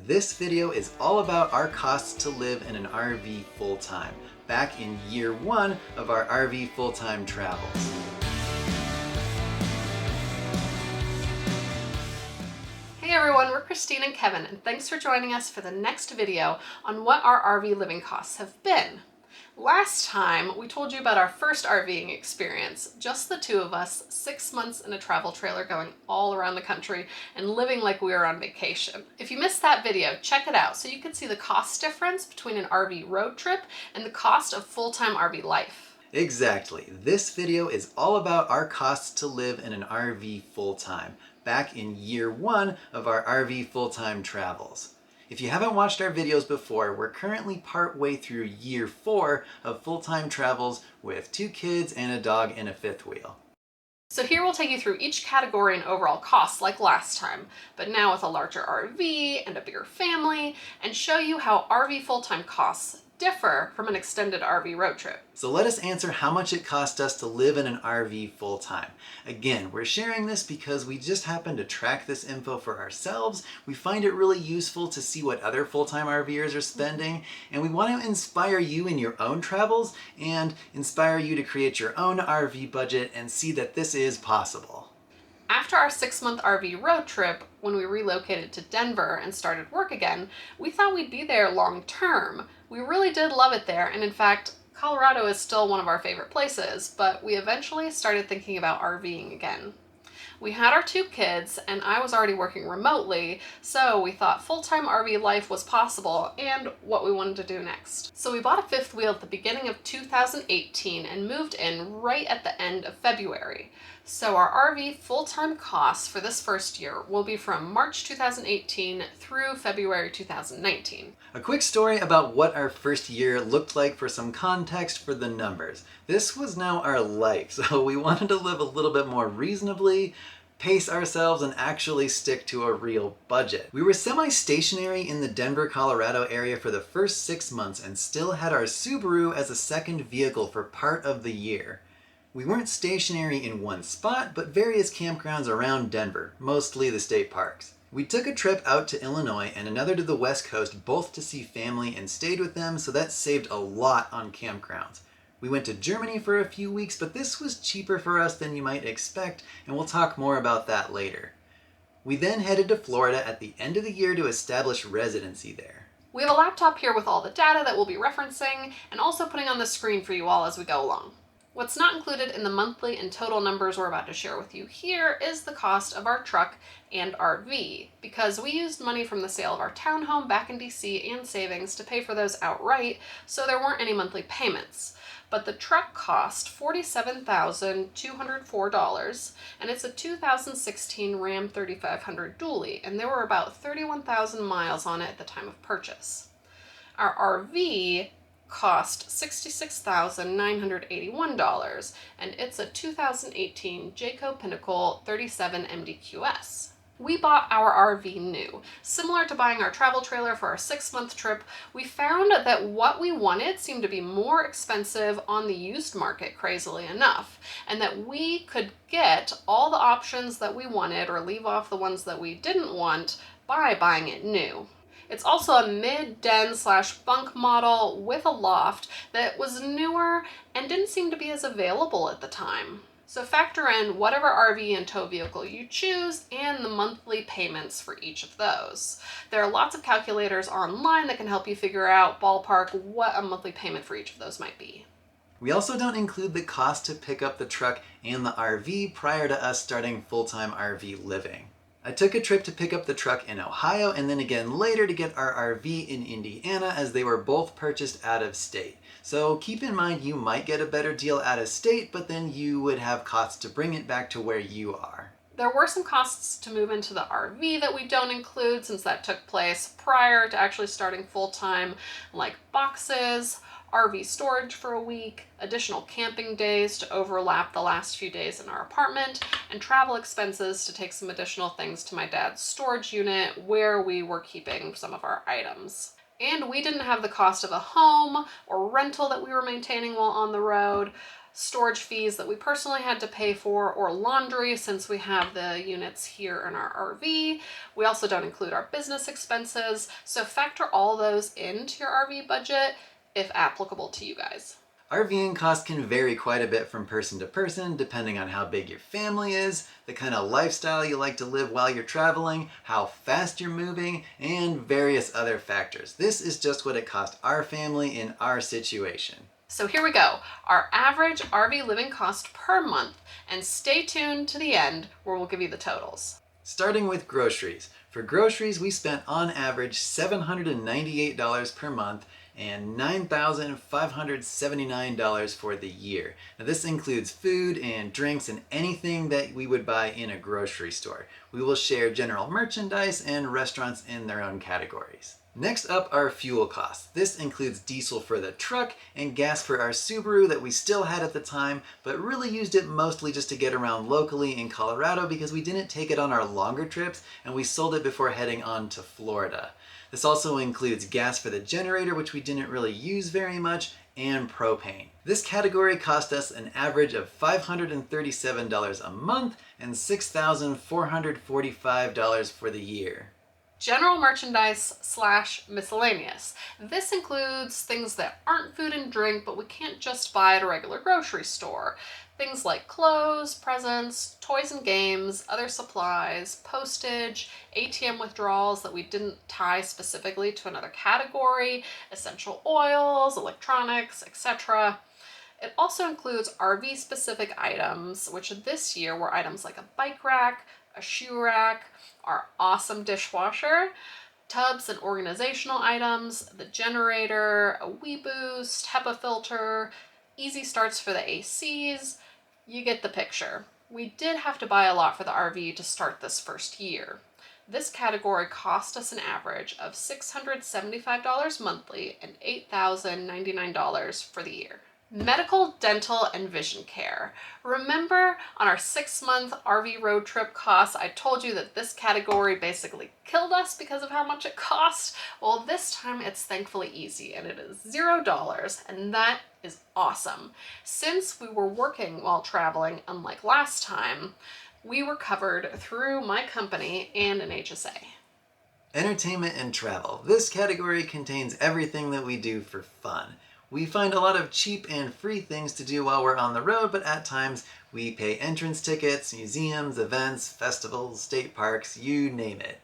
This video is all about our costs to live in an RV full-time, back in year 1 of our RV full-time travels. Hey everyone, we're Christine and Kevin, and thanks for joining us for the next video on what our RV living costs have been. Last time, we told you about our first RVing experience, just the two of us, 6 months in a travel trailer going all around the country and living like we were on vacation. If you missed that video, check it out so you can see the cost difference between an RV road trip and the cost of full-time RV life. Exactly. This video is all about our costs to live in an RV full-time, back in year 1 of our RV full-time travels. If you haven't watched our videos before, we're currently partway through year 4 of full-time travels with 2 kids and a dog in a 5th wheel. So here we'll take you through each category and overall costs like last time, but now with a larger RV and a bigger family, and show you how RV full-time costs differ from an extended RV road trip. So let us answer how much it cost us to live in an RV full-time. Again, we're sharing this because we just happen to track this info for ourselves. We find it really useful to see what other full-time RVers are spending, and we want to inspire you in your own travels and inspire you to create your own RV budget and see that this is possible. After our 6-month RV road trip, when we relocated to Denver and started work again, we thought we'd be there long term. We really did love it there, and in fact, Colorado is still one of our favorite places, but we eventually started thinking about RVing again. We had our 2 kids, and I was already working remotely, so we thought full-time RV life was possible and what we wanted to do next. So we bought a 5th wheel at the beginning of 2018 and moved in right at the end of February. So our RV full-time costs for this first year will be from March 2018 through February 2019. A quick story about what our first year looked like for some context for the numbers. This was now our life, so we wanted to live a little bit more reasonably, pace ourselves, and actually stick to a real budget. We were semi-stationary in the Denver, Colorado area for the first 6 months and still had our Subaru as a second vehicle for part of the year. We weren't stationary in one spot, but various campgrounds around Denver, mostly the state parks. We took a trip out to Illinois and another to the West Coast, both to see family, and stayed with them, so that saved a lot on campgrounds. We went to Germany for a few weeks, but this was cheaper for us than you might expect, and we'll talk more about that later. We then headed to Florida at the end of the year to establish residency there. We have a laptop here with all the data that we'll be referencing and also putting on the screen for you all as we go along. What's not included in the monthly and total numbers we're about to share with you here is the cost of our truck and RV, because we used money from the sale of our townhome back in DC and savings to pay for those outright, so there weren't any monthly payments. But the truck cost $47,204, and it's a 2016 Ram 3500 dually, and there were about 31,000 miles on it at the time of purchase. Our RV cost $66,981, and it's a 2018 Jayco Pinnacle 37 MDQS. We bought our RV new. Similar to buying our travel trailer for our 6-month trip, we found that what we wanted seemed to be more expensive on the used market, crazily enough, and that we could get all the options that we wanted or leave off the ones that we didn't want by buying it new. It's also a mid-den/bunk model with a loft that was newer and didn't seem to be as available at the time. So factor in whatever RV and tow vehicle you choose and the monthly payments for each of those. There are lots of calculators online that can help you figure out ballpark what a monthly payment for each of those might be. We also don't include the cost to pick up the truck and the RV prior to us starting full-time RV living. I took a trip to pick up the truck in Ohio and then again later to get our RV in Indiana, as they were both purchased out of state. So keep in mind you might get a better deal out of state, but then you would have costs to bring it back to where you are. There were some costs to move into the RV that we don't include since that took place prior to actually starting full-time, like boxes, RV storage for a week, additional camping days to overlap the last few days in our apartment, and travel expenses to take some additional things to my dad's storage unit where we were keeping some of our items. And we didn't have the cost of a home or rental that we were maintaining while on the road. storage fees that we personally had to pay for, or laundry since we have the units here in our RV. We also don't include our business expenses, so factor all those into your RV budget if applicable to you guys. RVing costs can vary quite a bit from person to person, depending on how big your family is, the kind of lifestyle you like to live while you're traveling, how fast you're moving, and various other factors. This is just what it cost our family in our situation. So here we go, our average RV living cost per month, and stay tuned to the end where we'll give you the totals. Starting with groceries. For groceries, we spent on average $798 per month and $9,579 for the year. Now this includes food and drinks and anything that we would buy in a grocery store. We will share general merchandise and restaurants in their own categories. Next up are fuel costs. This includes diesel for the truck and gas for our Subaru that we still had at the time, but really used it mostly just to get around locally in Colorado because we didn't take it on our longer trips and we sold it before heading on to Florida. This also includes gas for the generator, which we didn't really use very much, and propane. This category cost us an average of $537 a month and $6,445 for the year. General merchandise / miscellaneous. This includes things that aren't food and drink, but we can't just buy at a regular grocery store. Things like clothes, presents, toys and games, other supplies, postage, ATM withdrawals that we didn't tie specifically to another category, essential oils, electronics, etc. It also includes RV specific items, which this year were items like a bike rack, a shoe rack, our awesome dishwasher, tubs and organizational items, the generator, a WeBoost, HEPA filter, easy starts for the ACs. You get the picture. We did have to buy a lot for the RV to start this first year. This category cost us an average of $675 monthly and $8,099 for the year. Medical, dental, and vision care. Remember on our 6-month RV road trip costs, I told you that this category basically killed us because of how much it cost? Well, this time it's thankfully easy and it is $0, and that is awesome. Since we were working while traveling, unlike last time, we were covered through my company and an HSA. Entertainment and travel. This category contains everything that we do for fun. We find a lot of cheap and free things to do while we're on the road, but at times we pay entrance tickets, museums, events, festivals, state parks, you name it.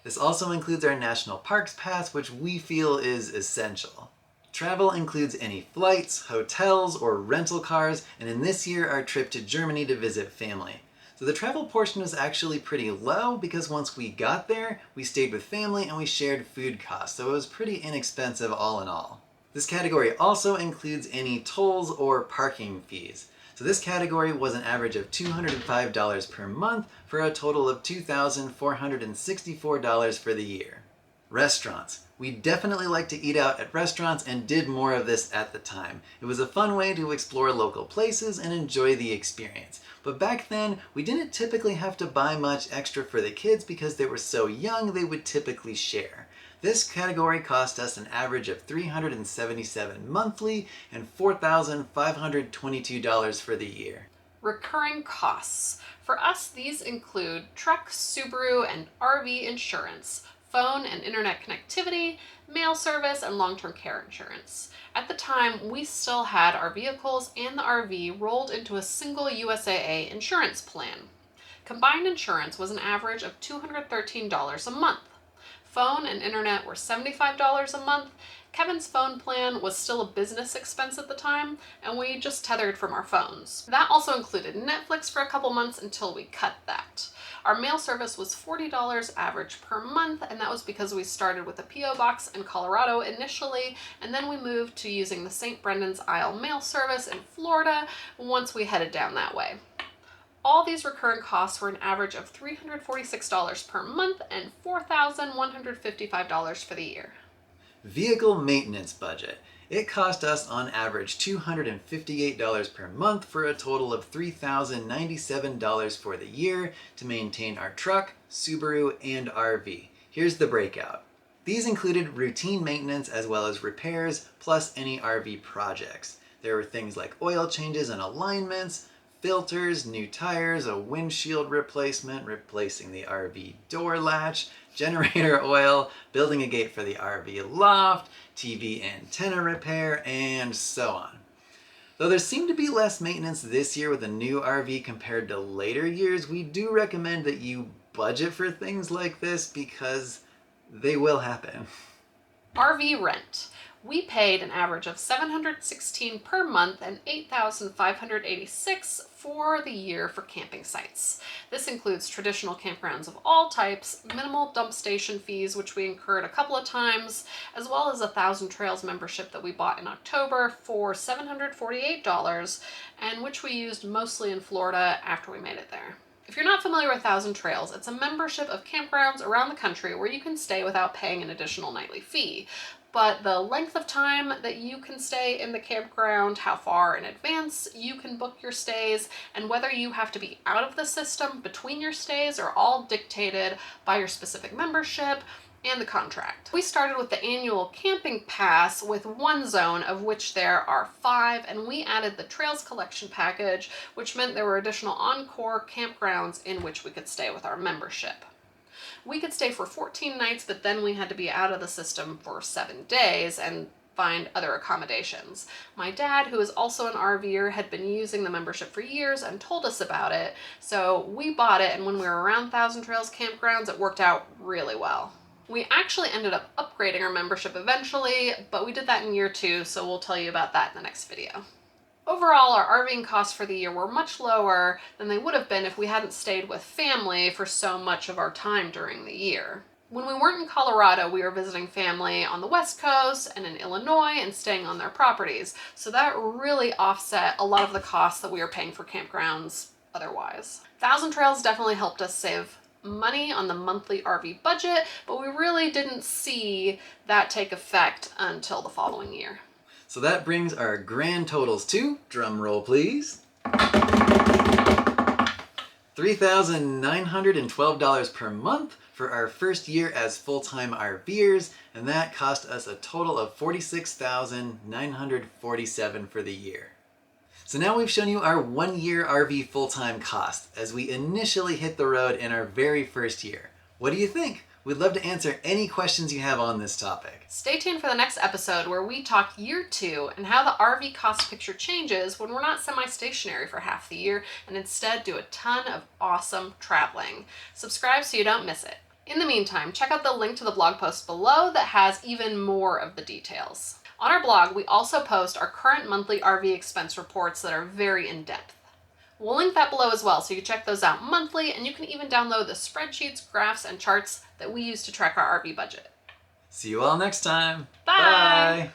This also includes our National Parks Pass, which we feel is essential. Travel includes any flights, hotels, or rental cars, and in this year our trip to Germany to visit family. So the travel portion was actually pretty low because once we got there, we stayed with family and we shared food costs, so it was pretty inexpensive all in all. This category also includes any tolls or parking fees. So this category was an average of $205 per month for a total of $2,464 for the year. Restaurants. We definitely like to eat out at restaurants and did more of this at the time. It was a fun way to explore local places and enjoy the experience. But back then, we didn't typically have to buy much extra for the kids because they were so young they would typically share. This category cost us an average of $377 monthly and $4,522 for the year. Recurring costs. For us, these include truck, Subaru, and RV insurance, phone and internet connectivity, mail service, and long-term care insurance. At the time, we still had our vehicles and the RV rolled into a single USAA insurance plan. Combined insurance was an average of $213 a month. Phone and internet were $75 a month. Kevin's phone plan was still a business expense at the time, and we just tethered from our phones. That also included Netflix for a couple months until we cut that. Our mail service was $40 average per month, and that was because we started with a P.O. box in Colorado initially, and then we moved to using the St. Brendan's Isle mail service in Florida once we headed down that way. All these recurring costs were an average of $346 per month and $4,155 for the year. Vehicle maintenance budget. It cost us on average $258 per month for a total of $3,097 for the year to maintain our truck, Subaru, and RV. Here's the breakout. These included routine maintenance as well as repairs, plus any RV projects. There were things like oil changes and alignments, filters, new tires, a windshield replacement, replacing the RV door latch, generator oil, building a gate for the RV loft, TV antenna repair, and so on. Though there seemed to be less maintenance this year with a new RV compared to later years, we do recommend that you budget for things like this because they will happen. RV rent. We paid an average of $716 per month and $8,586 for the year for camping sites. This includes traditional campgrounds of all types, minimal dump station fees, which we incurred a couple of times, as well as a Thousand Trails membership that we bought in October for $748, and which we used mostly in Florida after we made it there. If you're not familiar with Thousand Trails, it's a membership of campgrounds around the country where you can stay without paying an additional nightly fee. But the length of time that you can stay in the campground, how far in advance you can book your stays, and whether you have to be out of the system between your stays are all dictated by your specific membership and the contract. We started with the annual camping pass with one zone, of which there are 5, and we added the Trails Collection package, which meant there were additional encore campgrounds in which we could stay with our membership. We could stay for 14 nights, but then we had to be out of the system for 7 days and find other accommodations. My dad, who is also an RVer, had been using the membership for years and told us about it, so we bought it, and when we were around Thousand Trails campgrounds, it worked out really well. We actually ended up upgrading our membership eventually, but we did that in year 2, so we'll tell you about that in the next video. Overall, our RVing costs for the year were much lower than they would have been if we hadn't stayed with family for so much of our time during the year. When we weren't in Colorado, we were visiting family on the West Coast and in Illinois and staying on their properties, so that really offset a lot of the costs that we were paying for campgrounds otherwise. Thousand Trails definitely helped us save money on the monthly RV budget, but we really didn't see that take effect until the following year. So that brings our grand totals to, drum roll please, $3,912 per month for our first year as full-time RVers, and that cost us a total of $46,947 for the year. So now we've shown you our 1-year RV full-time cost as we initially hit the road in our very first year. What do you think? We'd love to answer any questions you have on this topic. Stay tuned for the next episode where we talk year 2 and how the RV cost picture changes when we're not semi-stationary for half the year and instead do a ton of awesome traveling. Subscribe so you don't miss it. In the meantime, check out the link to the blog post below that has even more of the details. On our blog, we also post our current monthly RV expense reports that are very in-depth. We'll link that below as well, so you can check those out monthly, and you can even download the spreadsheets, graphs, and charts that we use to track our RV budget. See you all next time. Bye! Bye.